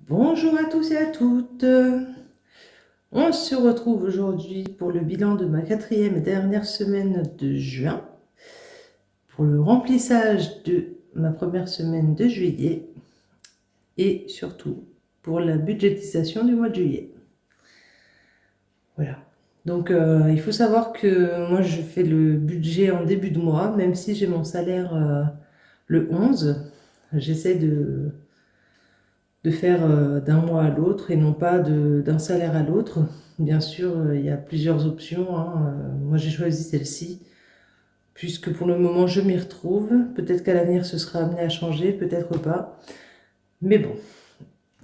Bonjour à tous et à toutes. On se retrouve aujourd'hui pour le bilan de ma quatrième et dernière semaine de juin, pour le remplissage de ma première semaine de juillet et surtout pour la budgétisation du mois de juillet. Voilà. Donc il faut savoir que moi je fais le budget en début de mois, même si j'ai mon salaire le 11, j'essaie de faire d'un mois à l'autre et non pas d'un salaire à l'autre. Bien sûr, il y a plusieurs options, hein. Moi, j'ai choisi celle-ci, puisque pour le moment, je m'y retrouve. Peut-être qu'à l'avenir, ce sera amené à changer, peut-être pas. Mais bon.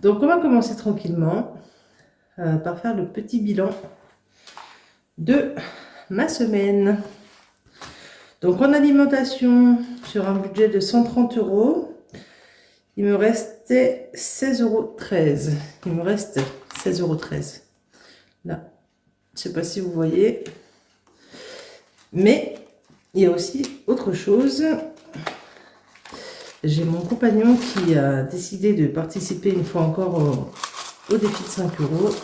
Donc, on va commencer tranquillement par faire le petit bilan de ma semaine. Donc, en alimentation, sur un budget de 130 €, il me restait 16,13 €. Il me reste 16,13 €. Là, je ne sais pas si vous voyez. Mais il y a aussi autre chose. J'ai mon compagnon qui a décidé de participer une fois encore au défi de 5 €.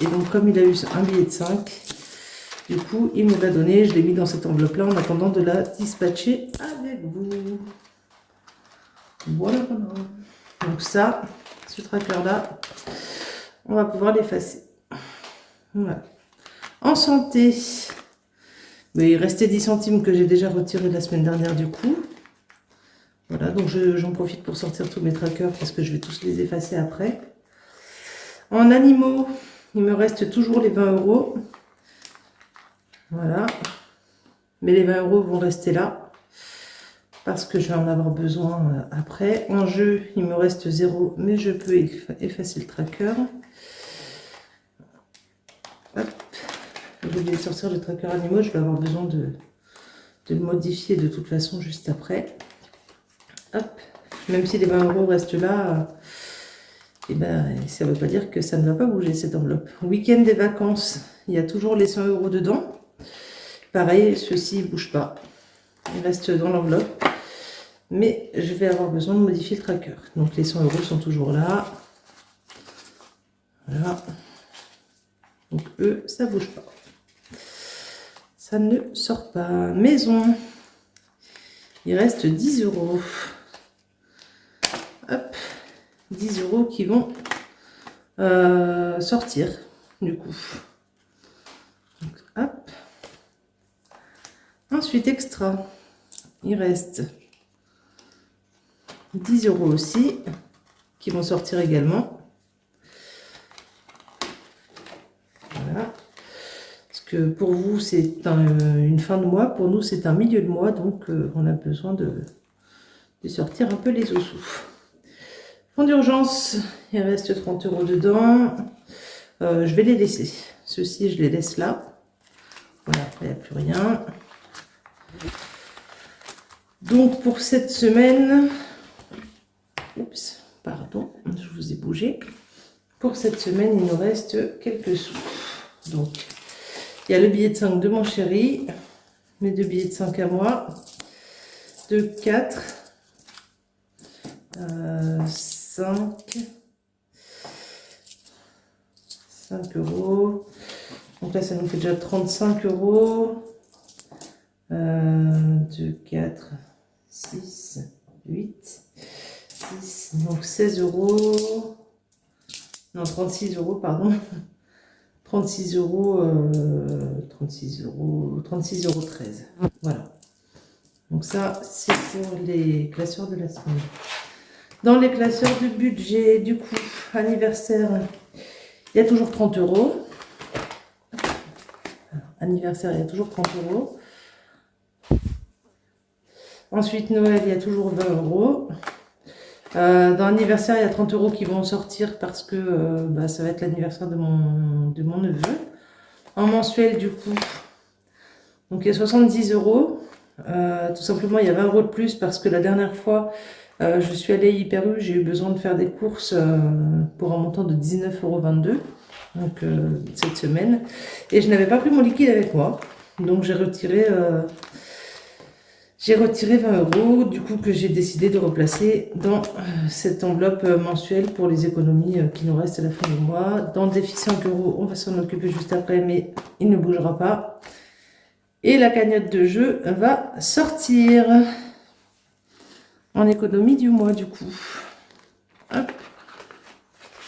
Et donc, comme il a eu un billet de 5, du coup, il me l'a donné. Je l'ai mis dans cette enveloppe-là en attendant de la dispatcher avec vous. Voilà, voilà. Donc ça, ce tracker-là, on va pouvoir l'effacer. Voilà. En santé, mais il restait 10 centimes que j'ai déjà retiré la semaine dernière du coup. Voilà, donc j'en profite pour sortir tous mes trackers parce que je vais tous les effacer après. En animaux, il me reste toujours les 20 €. Voilà. Mais les 20 € vont rester là parce que je vais en avoir besoin après. En jeu, il me reste 0, mais je peux effacer le tracker. Hop. Je vais sortir le tracker animaux, je vais avoir besoin de le modifier de toute façon juste après. Hop. Même si les 20 € restent là, et ben, ça ne veut pas dire que ça ne va pas bouger cette enveloppe. Week-end des vacances, il y a toujours les 100 € dedans. Pareil, ceux-ci ne bougent pas. Ils restent dans l'enveloppe. Mais je vais avoir besoin de modifier le tracker. Donc les 100 € sont toujours là. Voilà. Donc eux, ça ne bouge pas. Ça ne sort pas. Maison. Il reste 10 €. Hop. 10 € qui vont sortir du coup. Donc, hop. Ensuite, extra. Il reste 10 € aussi qui vont sortir également. Voilà. Parce que pour vous, c'est une fin de mois. Pour nous, c'est un milieu de mois. Donc, on a besoin de sortir un peu les os-sous. Fonds d'urgence, il reste 30 € dedans. Je vais les laisser. Ceux-ci, je les laisse là. Voilà, après, il n'y a plus rien. Donc, pour cette semaine... Oups, pardon, je vous ai bougé. Pour cette semaine, il nous reste quelques sous. Donc, il y a le billet de 5 de mon chéri, mes 2 billets de 5 à moi, 2, 4, 5 €. Donc là, ça nous fait déjà 35 €. 2, 4, 6, 8, 10, donc 16 €. Non, 36 €, pardon. 36 €, 36,13 €. Voilà. Donc ça, c'est pour les classeurs de la semaine. Dans les classeurs de budget, du coup, anniversaire, il y a toujours 30 €. Anniversaire, il y a toujours 30 €. Ensuite, Noël, il y a toujours 20 €. Dans l'anniversaire, il y a 30 € qui vont sortir parce que ça va être l'anniversaire de mon neveu. En mensuel, du coup, donc il y a 70 €. Tout simplement, il y a 20 € de plus parce que la dernière fois, je suis allée à Hyper U, j'ai eu besoin de faire des courses pour un montant de 19,22 €, donc cette semaine. Et je n'avais pas pris mon liquide avec moi, donc j'ai retiré J'ai retiré 20 € du coup que j'ai décidé de replacer dans cette enveloppe mensuelle pour les économies qui nous restent à la fin du mois. Dans le défi 5 €, on va s'en occuper juste après, mais il ne bougera pas. Et la cagnotte de jeu va sortir en économie du mois du coup. Hop.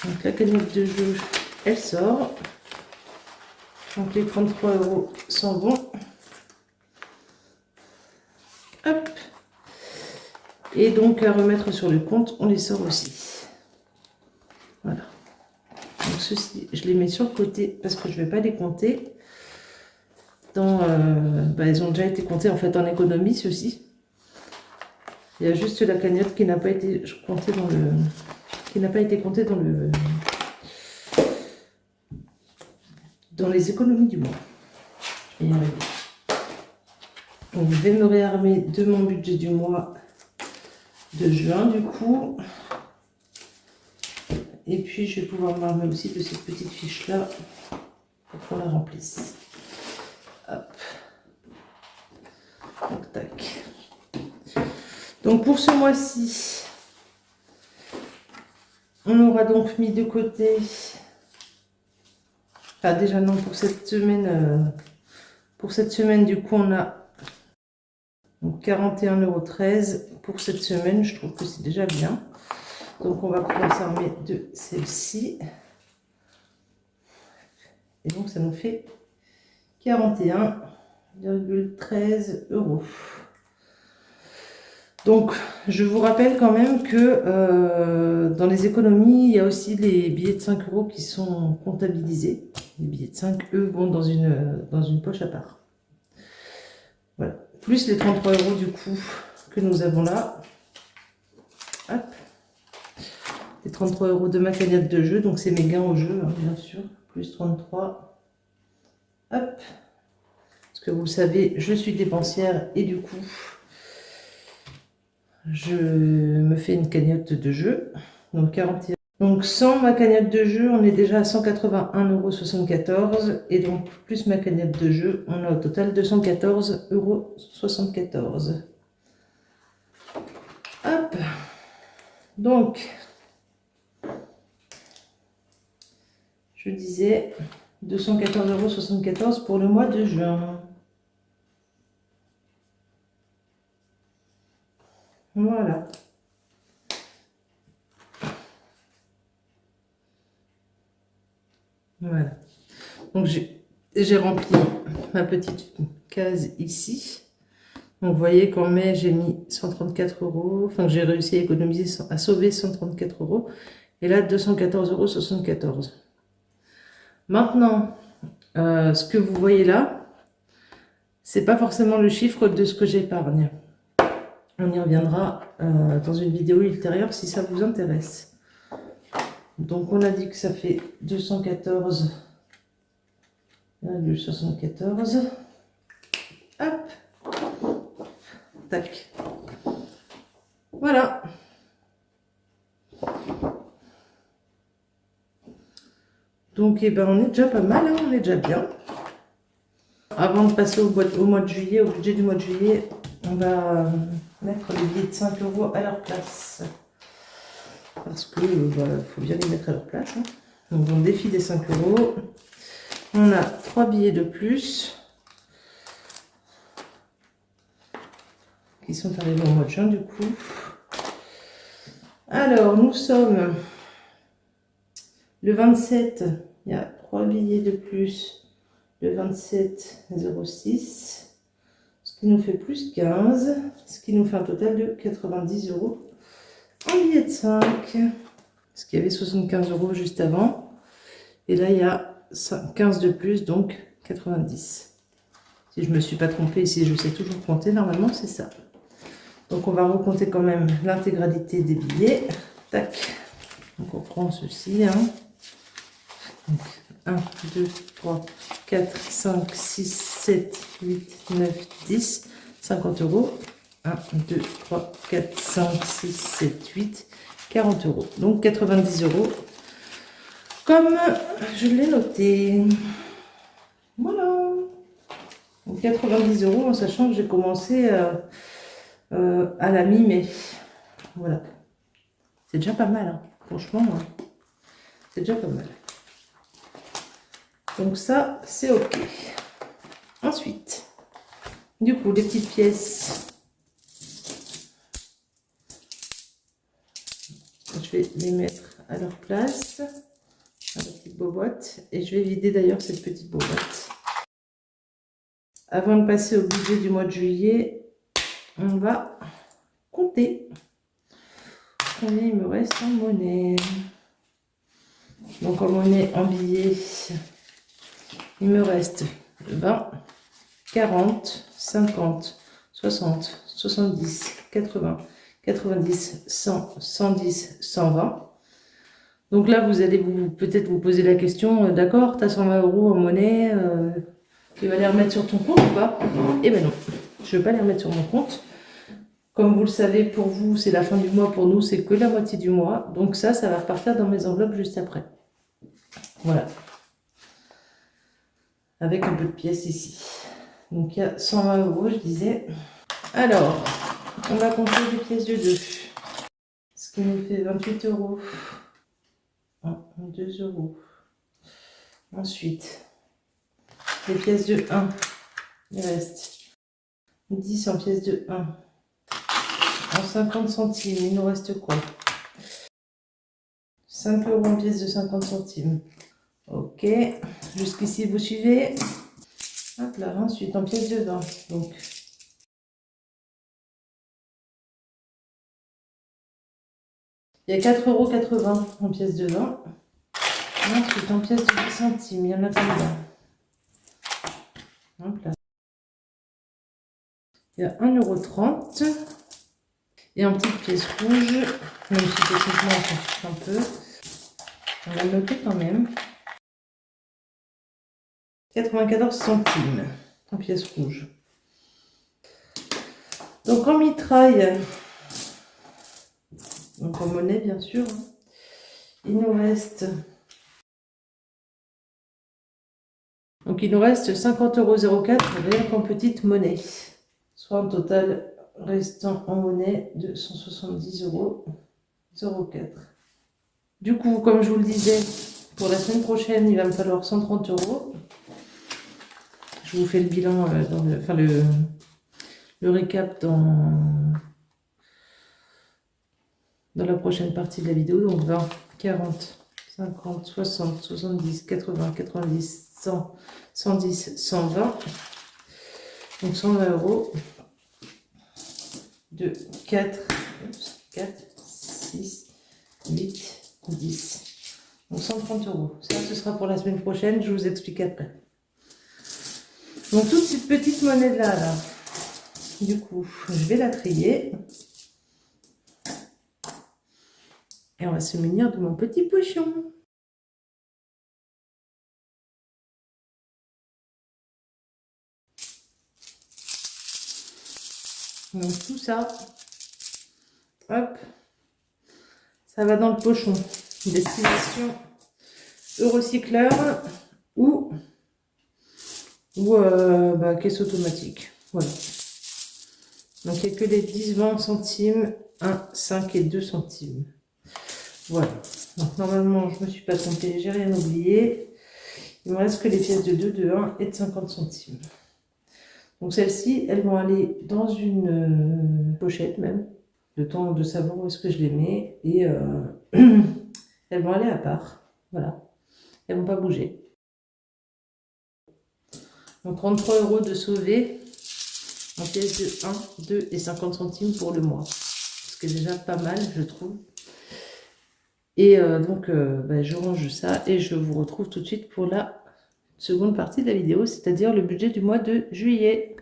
Donc la cagnotte de jeu, elle sort. Donc les 33 € s'en vont. Hop. Et donc à remettre sur le compte, on les sort aussi. Voilà. Donc ceci, je les mets sur le côté parce que je ne vais pas les compter. Ils ont déjà été comptés en fait en économie, ceux-ci. Il y a juste la cagnotte qui n'a pas été comptée dans les économies du mois. Je vais y arriver. Donc je vais me réarmer de mon budget du mois de juin du coup. Et puis je vais pouvoir m'armer aussi de cette petite fiche là pour qu'on la remplisse. Hop. Tac, tac. Donc pour ce mois-ci, on aura donc mis de côté, enfin déjà non, pour cette semaine du coup on a 41,13 € pour cette semaine, je trouve que c'est déjà bien. Donc on va pouvoir s'armer de celle-ci. Et donc ça nous fait 41,13 €. Donc, je vous rappelle quand même que dans les économies, il y a aussi les billets de 5 € qui sont comptabilisés. Les billets de 5, eux, vont dans une poche à part. Voilà. Plus les 33 € du coup que nous avons là. Hop. Les 33 € de ma cagnotte de jeu, donc c'est mes gains au jeu, hein, bien sûr. Plus 33. Hop. Parce que vous le savez, je suis dépensière et du coup... je me fais une cagnotte de jeu, donc 41. Donc sans ma cagnotte de jeu, on est déjà à 181,74 € et donc plus ma cagnotte de jeu, on a au total 214,74 €. Hop. Donc, je disais 214,74 € pour le mois de juin. Voilà. Voilà. Donc j'ai rempli ma petite case ici. Donc vous voyez qu'en mai j'ai mis 134 €. Enfin j'ai réussi à économiser, à sauver 134 €. Et là 214,74 €. Maintenant, ce que vous voyez là, c'est pas forcément le chiffre de ce que j'épargne. On y reviendra dans une vidéo ultérieure si ça vous intéresse. Donc on a dit que ça fait 214,74 €. Hop. Tac. Voilà. Donc eh ben, on est déjà pas mal, hein, on est déjà bien. Avant de passer au mois de juillet, au budget du mois de juillet, on va mettre les billets de 5 € à leur place. Parce que faut bien les mettre à leur place. Hein. Donc dans le défi des 5 €, on a 3 billets de plus qui sont arrivés au mois de juin du coup. Alors nous sommes le 27, il y a 3 billets de plus. Le 27,06, ce qui nous fait plus 15, ce qui nous fait un total de 90 € en billet de 5, parce qu'il y avait 75 € juste avant, et là il y a 15 de plus, donc 90. Si je ne me suis pas trompée, si je sais toujours compter, normalement c'est ça. Donc on va recompter quand même l'intégralité des billets. Tac, donc on prend ceci, hein. Donc, 1, 2, 3, 4, 5, 6, 7, 8, 9, 10, 50 €. 1, 2, 3, 4, 5, 6, 7, 8, 40 €. Donc 90 € comme je l'ai noté. Voilà. Donc 90 € en sachant que j'ai commencé à la mi-mai. Voilà. C'est déjà pas mal, hein. Franchement, c'est déjà pas mal. Donc ça, c'est ok. Ensuite, du coup, les petites pièces, je vais les mettre à leur place, à la petite boîte. Et je vais vider d'ailleurs cette petite boîte. Avant de passer au budget du mois de juillet, on va compter combien il me reste en monnaie. Donc en monnaie, en billets, il me reste 20, 40, 50, 60, 70, 80, 90, 100, 110, 120. Donc là, vous allez peut-être vous poser la question, d'accord, tu as 120 € en monnaie, tu vas les remettre sur ton compte ou pas? Eh ben non, je ne vais pas les remettre sur mon compte. Comme vous le savez, pour vous, c'est la fin du mois, pour nous, c'est que la moitié du mois. Donc ça va repartir dans mes enveloppes juste après. Voilà. Avec un peu de pièces ici. Donc il y a 120 €, je disais. Alors, on va compter les pièces de 2. Ce qui nous fait 28 €. 1, 2 €. Ensuite, les pièces de 1. Il reste 10 en pièces de 1. En 50 centimes, il nous reste quoi? 5 € en pièces de 50 centimes. Ok, jusqu'ici vous suivez. Hop là, ensuite en pièces de 20. Donc, il y a 4,80 € en pièces de 20. Et ensuite en pièces de 10 centimes, il y en a combien? Hop là. Il y a 1,30 €. Et en petites pièces rouges, même si techniquement on s'en fiche un peu, on va le noter quand même. 94 centimes en pièces rouges. Donc en mitraille, donc en monnaie bien sûr, il nous reste 50,04 € rien qu'en petite monnaie. Soit un total restant en monnaie de 170,04 €. Du coup, comme je vous le disais, pour la semaine prochaine, il va me falloir 130 €. Je vous fais le bilan, le récap dans la prochaine partie de la vidéo. Donc 20, 40, 50, 60, 70, 80, 90, 100, 110, 120. Donc 120 €. 2, 4, 6, 8, 10. Donc 130 €. Ça, ce sera pour la semaine prochaine. Je vous explique après. Donc toute cette petite monnaie-là, là, du coup, je vais la trier. Et on va se munir de mon petit pochon. Donc tout ça, hop, ça va dans le pochon. Destination Eurocycleur ou caisse automatique. Voilà. Donc il n'y a que les 10, 20 centimes, 1, 5 et 2 centimes. Voilà. Donc normalement, je ne me suis pas trompée, j'ai rien oublié. Il me reste que les pièces de 2, de 1 et de 50 centimes. Donc celles-ci, elles vont aller dans une pochette même. Le temps de savoir où est-ce que je les mets. Et elles vont aller à part. Voilà. Elles ne vont pas bouger. Donc 33 € de sauver en pièces de 1, 2 et 50 centimes pour le mois. Ce qui est déjà pas mal, je trouve. Et je range ça et je vous retrouve tout de suite pour la seconde partie de la vidéo, c'est-à-dire le budget du mois de juillet.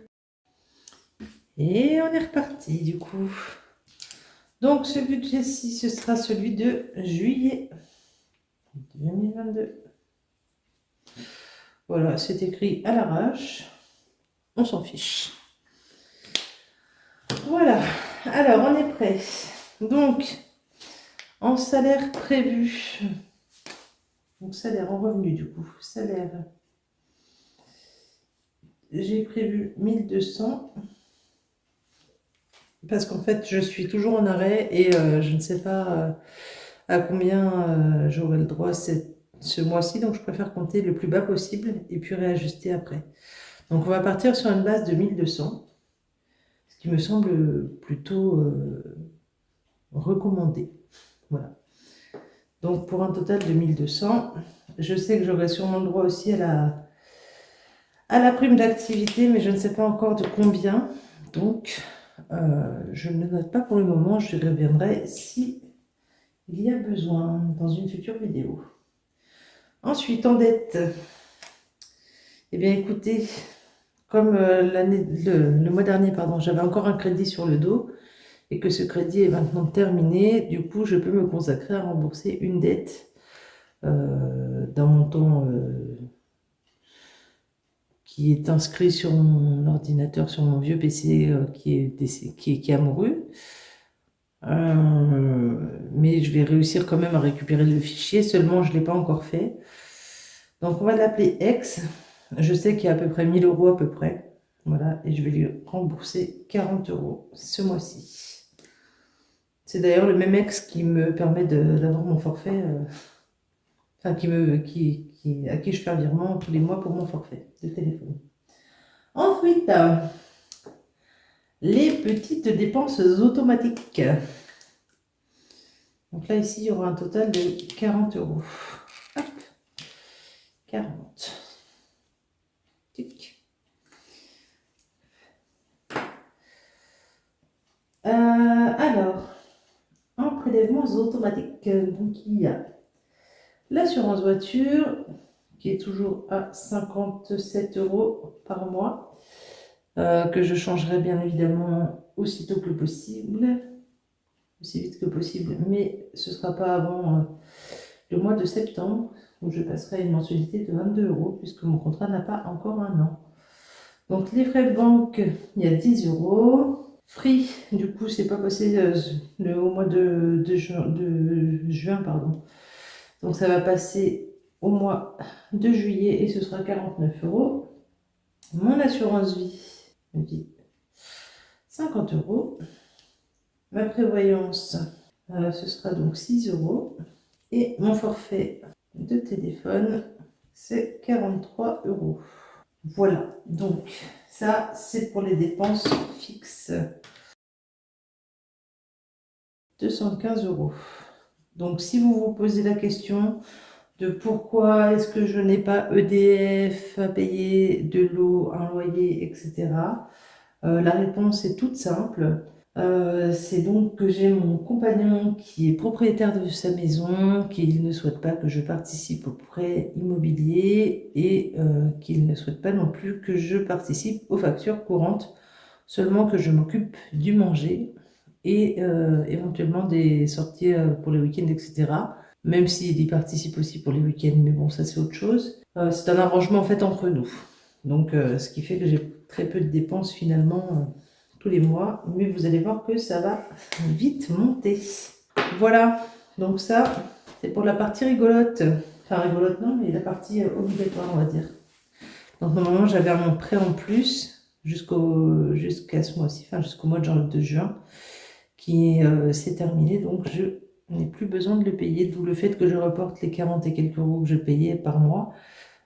Et on est reparti du coup. Donc ce budget-ci, ce sera celui de juillet 2022. Voilà, c'est écrit à l'arrache. On s'en fiche. Voilà, alors on est prêt. Donc, en salaire prévu, donc salaire en revenu du coup, salaire, j'ai prévu 1200. Parce qu'en fait, je suis toujours en arrêt et je ne sais pas à combien j'aurai le droit ce mois-ci, donc je préfère compter le plus bas possible et puis réajuster après. Donc on va partir sur une base de 1200, ce qui me semble plutôt recommandé. Voilà. Donc pour un total de 1200, je sais que j'aurai sûrement le droit aussi à la prime d'activité, mais je ne sais pas encore de combien. Donc je ne le note pas pour le moment, je reviendrai si il y a besoin dans une future vidéo. Ensuite, en dette, eh bien écoutez, comme le mois dernier, pardon, j'avais encore un crédit sur le dos et que ce crédit est maintenant terminé, du coup, je peux me consacrer à rembourser une dette d'un montant qui est inscrit sur mon ordinateur, sur mon vieux PC qui est mouru. Mais je vais réussir quand même à récupérer le fichier, seulement je ne l'ai pas encore fait. Donc on va l'appeler X. Je sais qu'il y a à peu près 1000 euros à peu près. Voilà, et je vais lui rembourser 40 euros ce mois-ci. C'est d'ailleurs le même ex qui me permet d'avoir mon forfait, enfin à qui je fais un virement tous les mois pour mon forfait de téléphone. Ensuite, les petites dépenses automatiques. Donc là, ici, il y aura un total de 40 euros. Hop, 40. Tic. Alors, en prélèvements automatiques, donc il y a l'assurance voiture qui est toujours à 57 euros par mois, que je changerai bien évidemment aussitôt que possible, aussi vite que possible, mais ce ne sera pas avant le mois de septembre où je passerai une mensualité de 22 euros puisque mon contrat n'a pas encore un an. Donc les frais de banque, il y a 10 euros. Free, du coup, c'est pas passé au mois de juin, pardon. Donc ça va passer au mois de juillet et ce sera 49 euros. Mon assurance vie, 50 euros. Ma prévoyance, ce sera donc 6 euros. Et mon forfait de téléphone, c'est 43 euros. Voilà, donc ça, c'est pour les dépenses fixes. 215 euros. Donc si vous vous posez la question de pourquoi est-ce que je n'ai pas EDF à payer, de l'eau, un loyer, etc., la réponse est toute simple. C'est donc que j'ai mon compagnon qui est propriétaire de sa maison, qu'il ne souhaite pas que je participe au prêt immobilier et qu'il ne souhaite pas non plus que je participe aux factures courantes, seulement que je m'occupe du manger et éventuellement des sorties pour les week-ends, etc. Même s'il y participe aussi pour les week-ends, mais bon, ça c'est autre chose. C'est un arrangement en fait entre nous. Donc, ce qui fait que j'ai très peu de dépenses finalement tous les mois, mais vous allez voir que ça va vite monter. Voilà, donc ça, c'est pour la partie rigolote. Enfin, rigolote non, mais la partie obligatoire, on va dire. Donc, normalement, j'avais mon prêt en plus jusqu'à ce mois-ci, enfin jusqu'au mois de juin, qui s'est terminé, donc je n'ai plus besoin de le payer, d'où le fait que je reporte les 40 et quelques euros que je payais par mois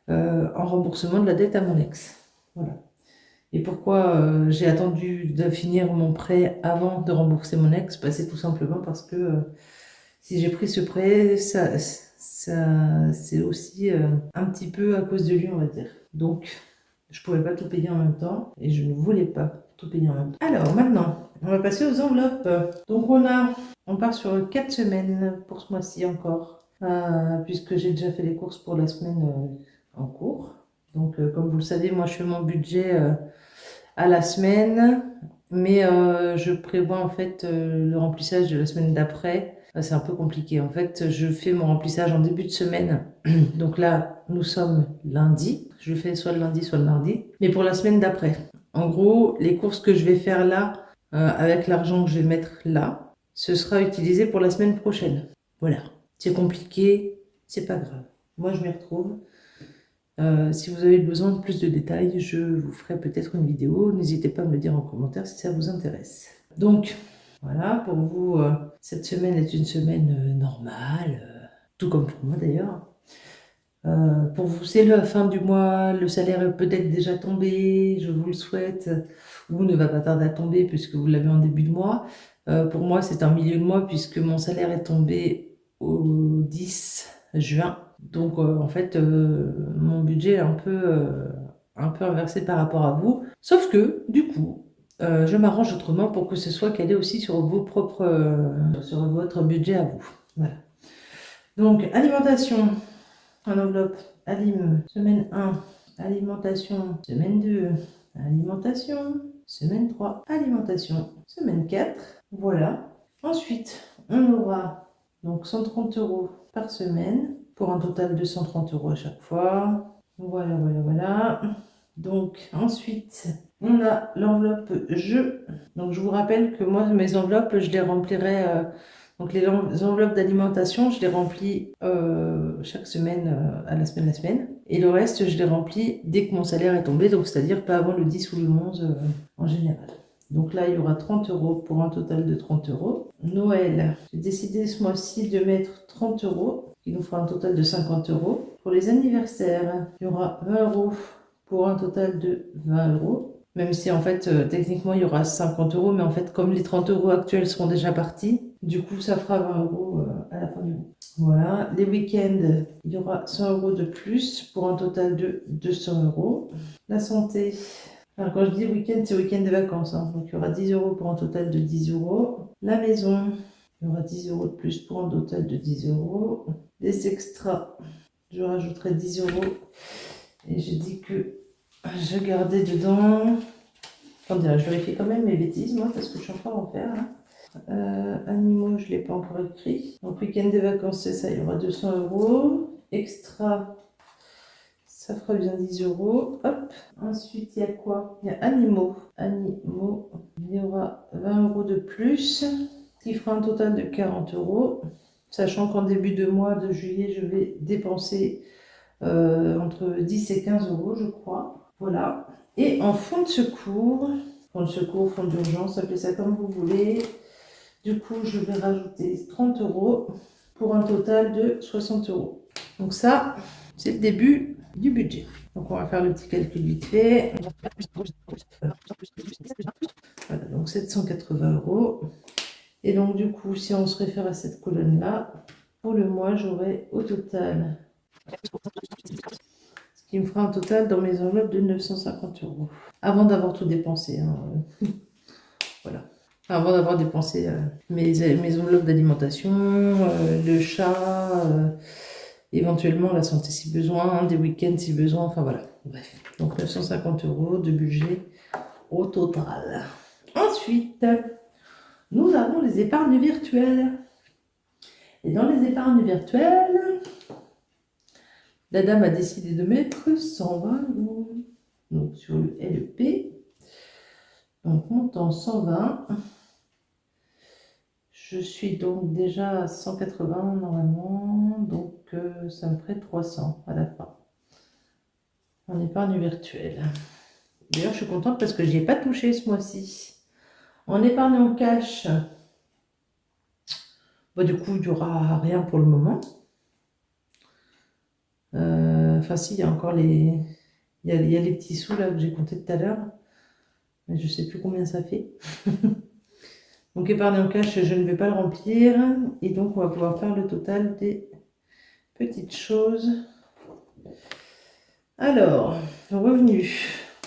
en remboursement de la dette à mon ex. Voilà. Et pourquoi j'ai attendu de finir mon prêt avant de rembourser mon ex? Bah, c'est tout simplement parce que si j'ai pris ce prêt, c'est aussi un petit peu à cause de lui, on va dire. Donc, je ne pouvais pas tout payer en même temps et je ne voulais pas tout payer en même temps. Alors maintenant, on va passer aux enveloppes. Donc on part sur 4 semaines pour ce mois-ci encore, puisque j'ai déjà fait les courses pour la semaine en cours. Donc comme vous le savez, moi je fais mon budget à la semaine, mais je prévois en fait le remplissage de la semaine d'après. C'est un peu compliqué. En fait, je fais mon remplissage en début de semaine. Donc là, nous sommes lundi. Je le fais soit le lundi, soit le mardi. Mais pour la semaine d'après. En gros, les courses que je vais faire là, avec l'argent que je vais mettre là, ce sera utilisé pour la semaine prochaine. Voilà. C'est compliqué, c'est pas grave. Moi, je m'y retrouve. Si vous avez besoin de plus de détails, je vous ferai peut-être une vidéo. N'hésitez pas à me le dire en commentaire si ça vous intéresse. Donc, voilà, pour vous, cette semaine est une semaine normale, tout comme pour moi d'ailleurs. Pour vous, c'est la fin du mois, le salaire est peut-être déjà tombé, je vous le souhaite, ou ne va pas tarder à tomber puisque vous l'avez en début de mois. Pour moi, c'est en milieu de mois puisque mon salaire est tombé au 10 juin. Donc, en fait, mon budget est un peu inversé par rapport à vous. Sauf que, du coup, je m'arrange autrement pour que ce soit calé aussi sur vos propres, sur votre budget à vous. Voilà. Donc, alimentation. En enveloppe, semaine 1, alimentation, semaine 2, alimentation, semaine 3, alimentation, semaine 4. Voilà. Ensuite, on aura donc 130 € par semaine pour un total de 130 € à chaque fois. Voilà, voilà, voilà. Donc, ensuite, on a l'enveloppe jeu. Donc, je vous rappelle que moi, mes enveloppes, je les remplirai. Donc les enveloppes d'alimentation, je les remplis chaque semaine, à la semaine. Et le reste, je les remplis dès que mon salaire est tombé, donc c'est-à-dire pas avant le 10 ou le 11 en général. Donc là, il y aura 30 € pour un total de 30 €. Noël, j'ai décidé ce mois-ci de mettre 30 €, qui nous fera un total de 50 €. Pour les anniversaires, il y aura 20 € pour un total de 20 €. Même si en fait, techniquement, il y aura 50 €, mais en fait, comme les 30 € actuels seront déjà partis, du coup, ça fera 20 € à la fin du mois. Voilà, les week-ends, il y aura 100 € de plus pour un total de 200 €. La santé, alors quand je dis week-end, c'est week-end de vacances, hein. Donc il y aura 10 € pour un total de 10 €. La maison, il y aura 10 € de plus pour un total de 10 €. Les extras, je rajouterai 10 €. Et j'ai dit que je gardais dedans. Attendez, je vérifie quand même mes bêtises, moi, parce que je suis encore en faire. Hein. Animaux, je ne l'ai pas encore écrit. Donc, week-end des vacances, c'est ça, il y aura 200 €. Extra, ça fera bien 10 €. Hop. Ensuite, il y a quoi? Il y a animaux. Animaux, il y aura 20 € de plus, ce qui fera un total de 40 €. Sachant qu'en début de mois de juillet, je vais dépenser entre 10 et 15 € je crois. Voilà. Et en fonds de d'urgence, appelez ça comme vous voulez. Du coup, je vais rajouter 30 € pour un total de 60 €. Donc ça, c'est le début du budget. Donc on va faire le petit calcul vite fait. Voilà, donc 780 €. Et donc du coup, si on se réfère à cette colonne-là, pour le mois, j'aurai au total, ce qui me fera un total dans mes enveloppes de 950 €. Avant d'avoir tout dépensé. Hein. Voilà. Avant d'avoir dépensé mes enveloppes d'alimentation, le chat, éventuellement la santé si besoin, des week-ends si besoin, enfin voilà. Bref. Donc 950 € de budget au total. Ensuite, nous avons les épargnes virtuelles. Et dans les épargnes virtuelles, la dame a décidé de mettre 120 €. Donc sur le LEP, donc montant 120. Je suis donc déjà à 180 normalement, donc ça me ferait 300 à la fin en épargne virtuelle. D'ailleurs, je suis contente parce que je n'y ai pas touché ce mois-ci. En épargne en cash, bah, du coup, il n'y aura rien pour le moment. Enfin, si, il y a encore il y a les petits sous là que j'ai compté tout à l'heure, mais je ne sais plus combien ça fait. Donc, épargne en cash, je ne vais pas le remplir, et donc on va pouvoir faire le total des petites choses. Alors, revenu,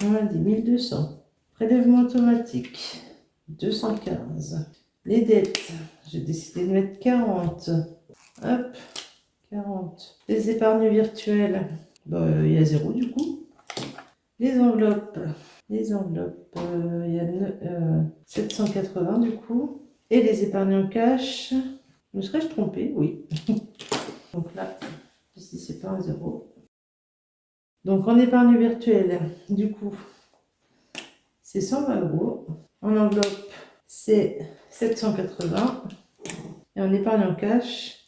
on a dit 1200. Prélèvement automatique, 215. Les dettes, j'ai décidé de mettre 40. Hop, 40. Les épargnes virtuelles, bah, il y a 0 du coup. Les enveloppes, il y a 780 du coup. Et les épargnes en cash, me serais-je trompée? Oui. Donc là, ici c'est pas un 0. Donc en épargne virtuelle, du coup, c'est 120 €. En enveloppe, c'est 780. Et en épargne en cash,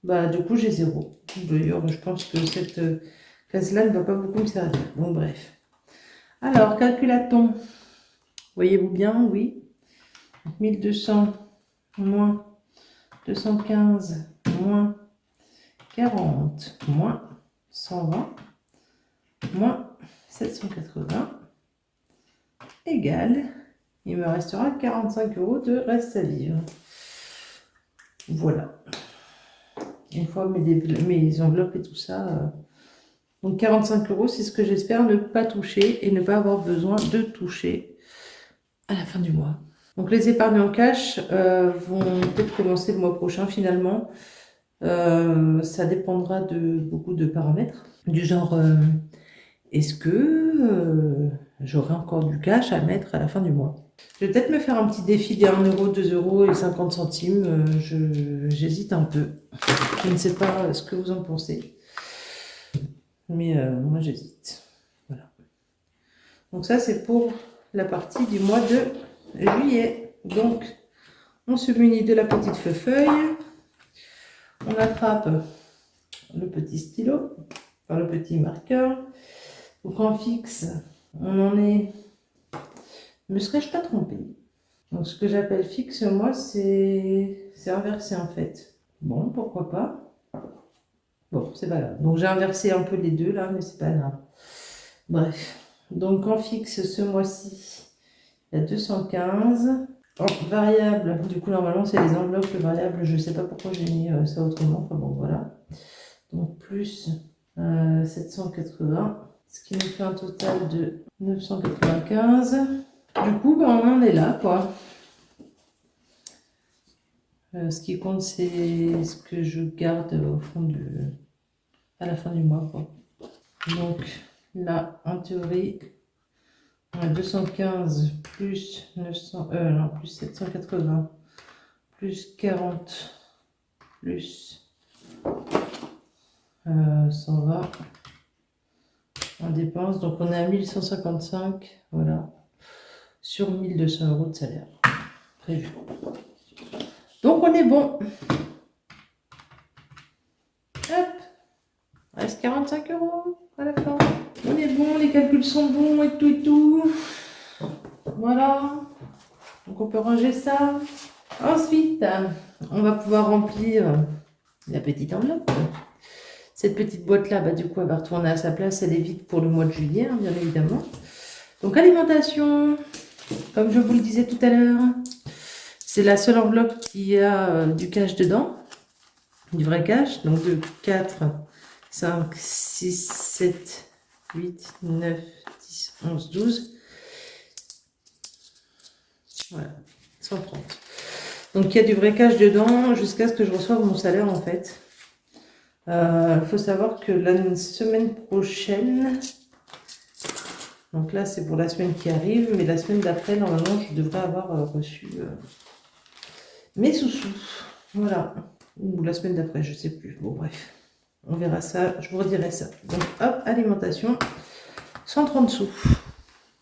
bah du coup j'ai 0. D'ailleurs, je pense que cette case-là ne va pas beaucoup me servir. Bon, bref. Alors, calculatons. Voyez-vous bien? Oui. 1200 moins 215 moins 40 moins 120 moins 780 égale, il me restera 45 € de reste à vivre. Voilà. Une fois mes enveloppes et tout ça. Donc 45 €, c'est ce que j'espère ne pas toucher et ne pas avoir besoin de toucher à la fin du mois. Donc les épargnes en cash vont peut-être commencer le mois prochain finalement. Ça dépendra de beaucoup de paramètres, du genre est-ce que j'aurai encore du cash à mettre à la fin du mois. Je vais peut-être me faire un petit défi des 1 €, 2 € et 50 centimes. J'hésite un peu. Je ne sais pas ce que vous en pensez. Mais moi j'hésite. Voilà. Donc ça c'est pour la partie du mois de juillet. Donc on se munit de la petite feuille. On attrape le petit stylo, enfin le petit marqueur. Donc en fixe, on en est... Me serais-je pas trompée? Donc ce que j'appelle fixe, moi, c'est inversé en fait. Bon, pourquoi pas. Bon, c'est pas grave. Donc j'ai inversé un peu les deux là, mais c'est pas grave. Bref. Donc en fixe, ce mois-ci, il y a 215. En variable, du coup normalement c'est les enveloppes variables, je sais pas pourquoi j'ai mis ça autrement. Enfin bon, voilà. Donc plus 780, ce qui nous fait un total de 995. Du coup, ben, on en est là, quoi. Ce qui compte, c'est ce que je garde au fond à la fin du mois, quoi. Donc là, en théorie, on a 215 plus 900, non, plus 780, plus 40, plus 120 en dépenses. Donc on est à 1155, voilà, sur 1200 € de salaire prévu. Donc on est bon. Hop, reste 45 € à la fin. On est bon, les calculs sont bons et tout et tout. Voilà. Donc on peut ranger ça. Ensuite, on va pouvoir remplir la petite enveloppe. Cette petite boîte-là, bah, du coup, elle va retourner à sa place. Elle est vide pour le mois de juillet, hein, bien évidemment. Donc alimentation, comme je vous le disais tout à l'heure, c'est la seule enveloppe qui a du cash dedans. Du vrai cash, donc de 4, 5, 6, 7, 8, 9, 10, 11, 12. Voilà, 130. Donc il y a du vrai cash dedans jusqu'à ce que je reçoive mon salaire en fait. Il faut savoir que la semaine prochaine, donc là c'est pour la semaine qui arrive, mais la semaine d'après, normalement je devrais avoir reçu mes sous-sous. Voilà. Ou la semaine d'après, je sais plus. Bon, bref. On verra ça, je vous redirai ça. Donc, hop, alimentation, 130 sous.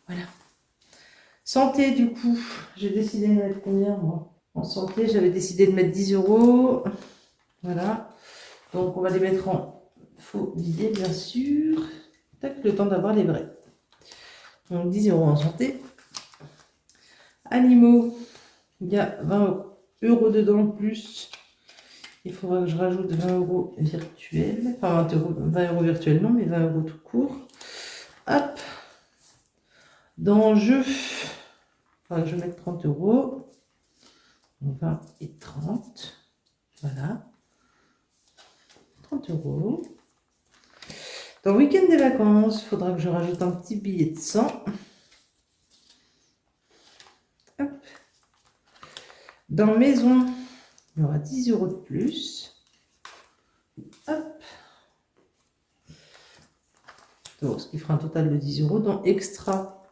Voilà. Santé, du coup, j'ai décidé de mettre combien, moi? En santé, j'avais décidé de mettre 10 €. Voilà. Donc, on va les mettre en faux billets, bien sûr. Tac, le temps d'avoir les vrais. Donc, 10 € en santé. Animaux, il y a 20 € dedans, plus... Il faudra que je rajoute 20 € virtuels. Enfin, 20 € virtuels, non, mais 20 € tout court. Hop. Dans jeu, enfin, je vais mettre 30 €. 20 et 30. Voilà. 30 €. Dans week-end des vacances, il faudra que je rajoute un petit billet de 100. Hop. Dans maison, il y aura 10 € de plus. Hop. Donc, ce qui fera un total de 10 €. Dans extra,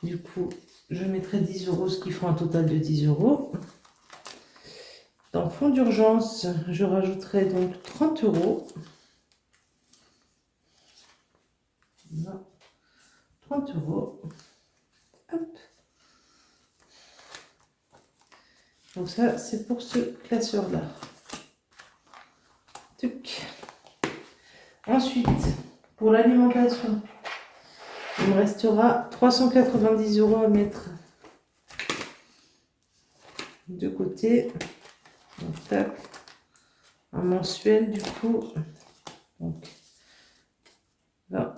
du coup, je mettrai 10 €, ce qui fera un total de 10 €. Dans fonds d'urgence, je rajouterai donc 30 €. 30 €. Hop. Donc ça, c'est pour ce classeur-là. Ensuite, pour l'alimentation, il me restera 390 € à mettre de côté. Donc, tac. Un mensuel du coup. Donc, là.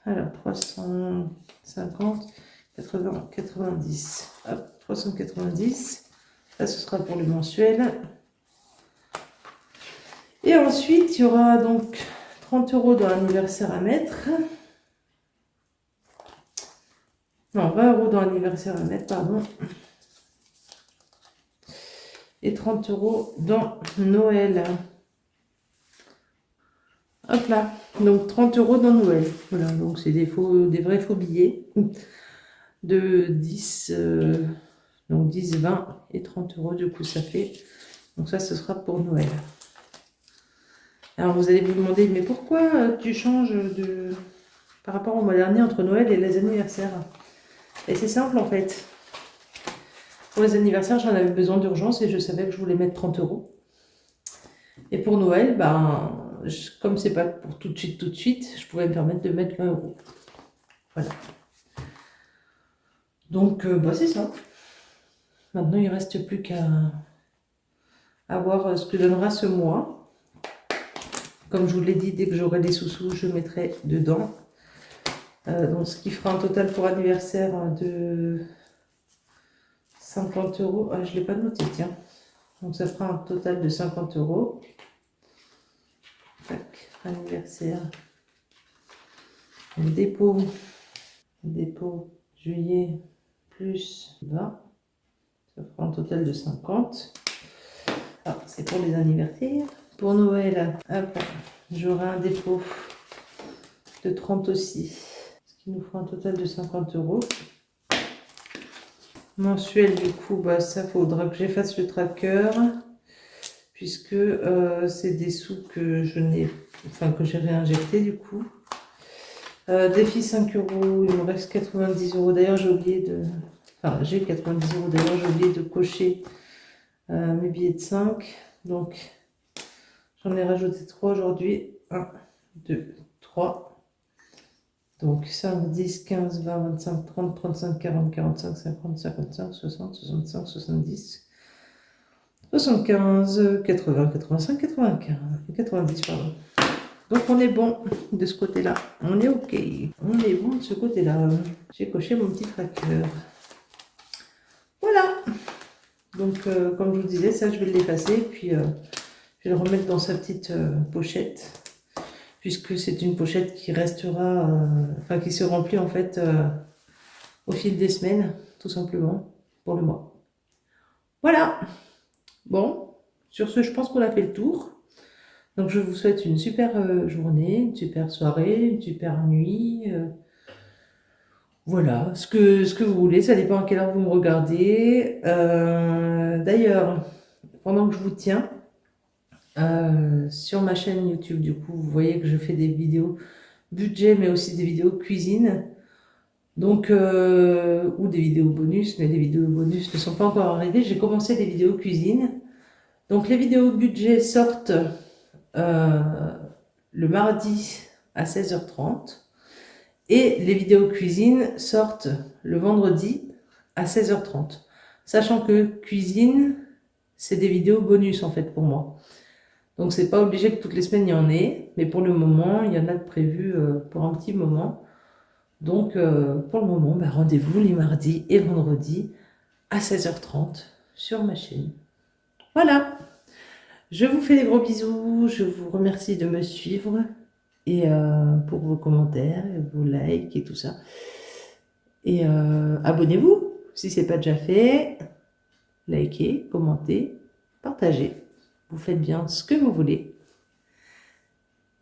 Alors, 350, 80, 90. Hop, 390. Ça, ce sera pour le mensuel. Et ensuite, il y aura donc 30 € dans l'anniversaire à mettre. Non, 20 € dans l'anniversaire à mettre, pardon. Et 30 € dans Noël. Hop là. Donc 30 € dans Noël. Voilà, donc c'est des vrais faux billets. De 10, donc 10, 20 et 30 € du coup ça fait. Donc ça, ce sera pour Noël. Alors vous allez vous demander, mais pourquoi tu changes par rapport au mois dernier entre Noël et les anniversaires? Et c'est simple en fait. Pour les anniversaires, j'en avais besoin d'urgence et je savais que je voulais mettre 30 €. Et pour Noël, comme c'est pas pour tout de suite, je pouvais me permettre de mettre 20 €. Voilà. Donc c'est ça. Maintenant, il ne reste plus qu'à voir ce que donnera ce mois. Comme je vous l'ai dit, dès que j'aurai les sous-sous, je mettrai dedans. Donc ce qui fera un total pour anniversaire de 50 €. Ah, je ne l'ai pas noté, tiens. Donc ça fera un total de 50 €. Tac, anniversaire. Dépôt juillet plus 20. Ça fera un total de 50. Ah, c'est pour les anniversaires. Pour Noël, hop, j'aurai un dépôt de 30 aussi. Ce qui nous fera un total de 50 €. Mensuel, du coup, ça faudra que j'efface le tracker. Puisque c'est des sous que que j'ai réinjecté du coup. Défi 5 €, il me reste 90 €. D'ailleurs, j'ai oublié de. Enfin, j'ai 90 €. D'ailleurs, j'ai oublié de cocher mes billets de 5. Donc, j'en ai rajouté 3 aujourd'hui. 1, 2, 3. Donc, 5, 10, 15, 20, 25, 30, 35, 40, 45, 50, 55, 60, 65, 70. 75, 80, 85, 95, 90, pardon. Donc on est bon de ce côté-là. On est OK. On est bon de ce côté-là. J'ai coché mon petit tracker. Voilà. Donc comme je vous disais, ça je vais l'effacer. Puis je vais le remettre dans sa petite pochette. Puisque c'est une pochette qui restera, qui se remplit en fait au fil des semaines, tout simplement, pour le mois. Voilà. Bon, sur ce, je pense qu'on a fait le tour. Donc, je vous souhaite une super journée, une super soirée, une super nuit. Voilà, ce que vous voulez, ça dépend à quelle heure vous me regardez. D'ailleurs, pendant que je vous tiens, sur ma chaîne YouTube, du coup, vous voyez que je fais des vidéos budget, mais aussi des vidéos cuisine. Donc, ou des vidéos bonus, mais les vidéos bonus ne sont pas encore arrivées. J'ai commencé des vidéos cuisine. Donc, les vidéos budget sortent le mardi à 16h30 et les vidéos cuisine sortent le vendredi à 16h30. Sachant que cuisine, c'est des vidéos bonus en fait pour moi. Donc c'est pas obligé que toutes les semaines il y en ait, mais pour le moment, il y en a de prévu pour un petit moment. Donc pour le moment, rendez-vous les mardis et vendredis à 16h30 sur ma chaîne. Voilà, je vous fais des gros bisous, je vous remercie de me suivre et pour vos commentaires, vos likes et tout ça. Et abonnez-vous si ce n'est pas déjà fait. Likez, commentez, partagez. Vous faites bien ce que vous voulez.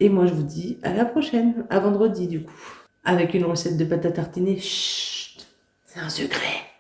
Et moi, je vous dis à la prochaine, à vendredi du coup, avec une recette de pâte à tartiner. Chut, c'est un secret.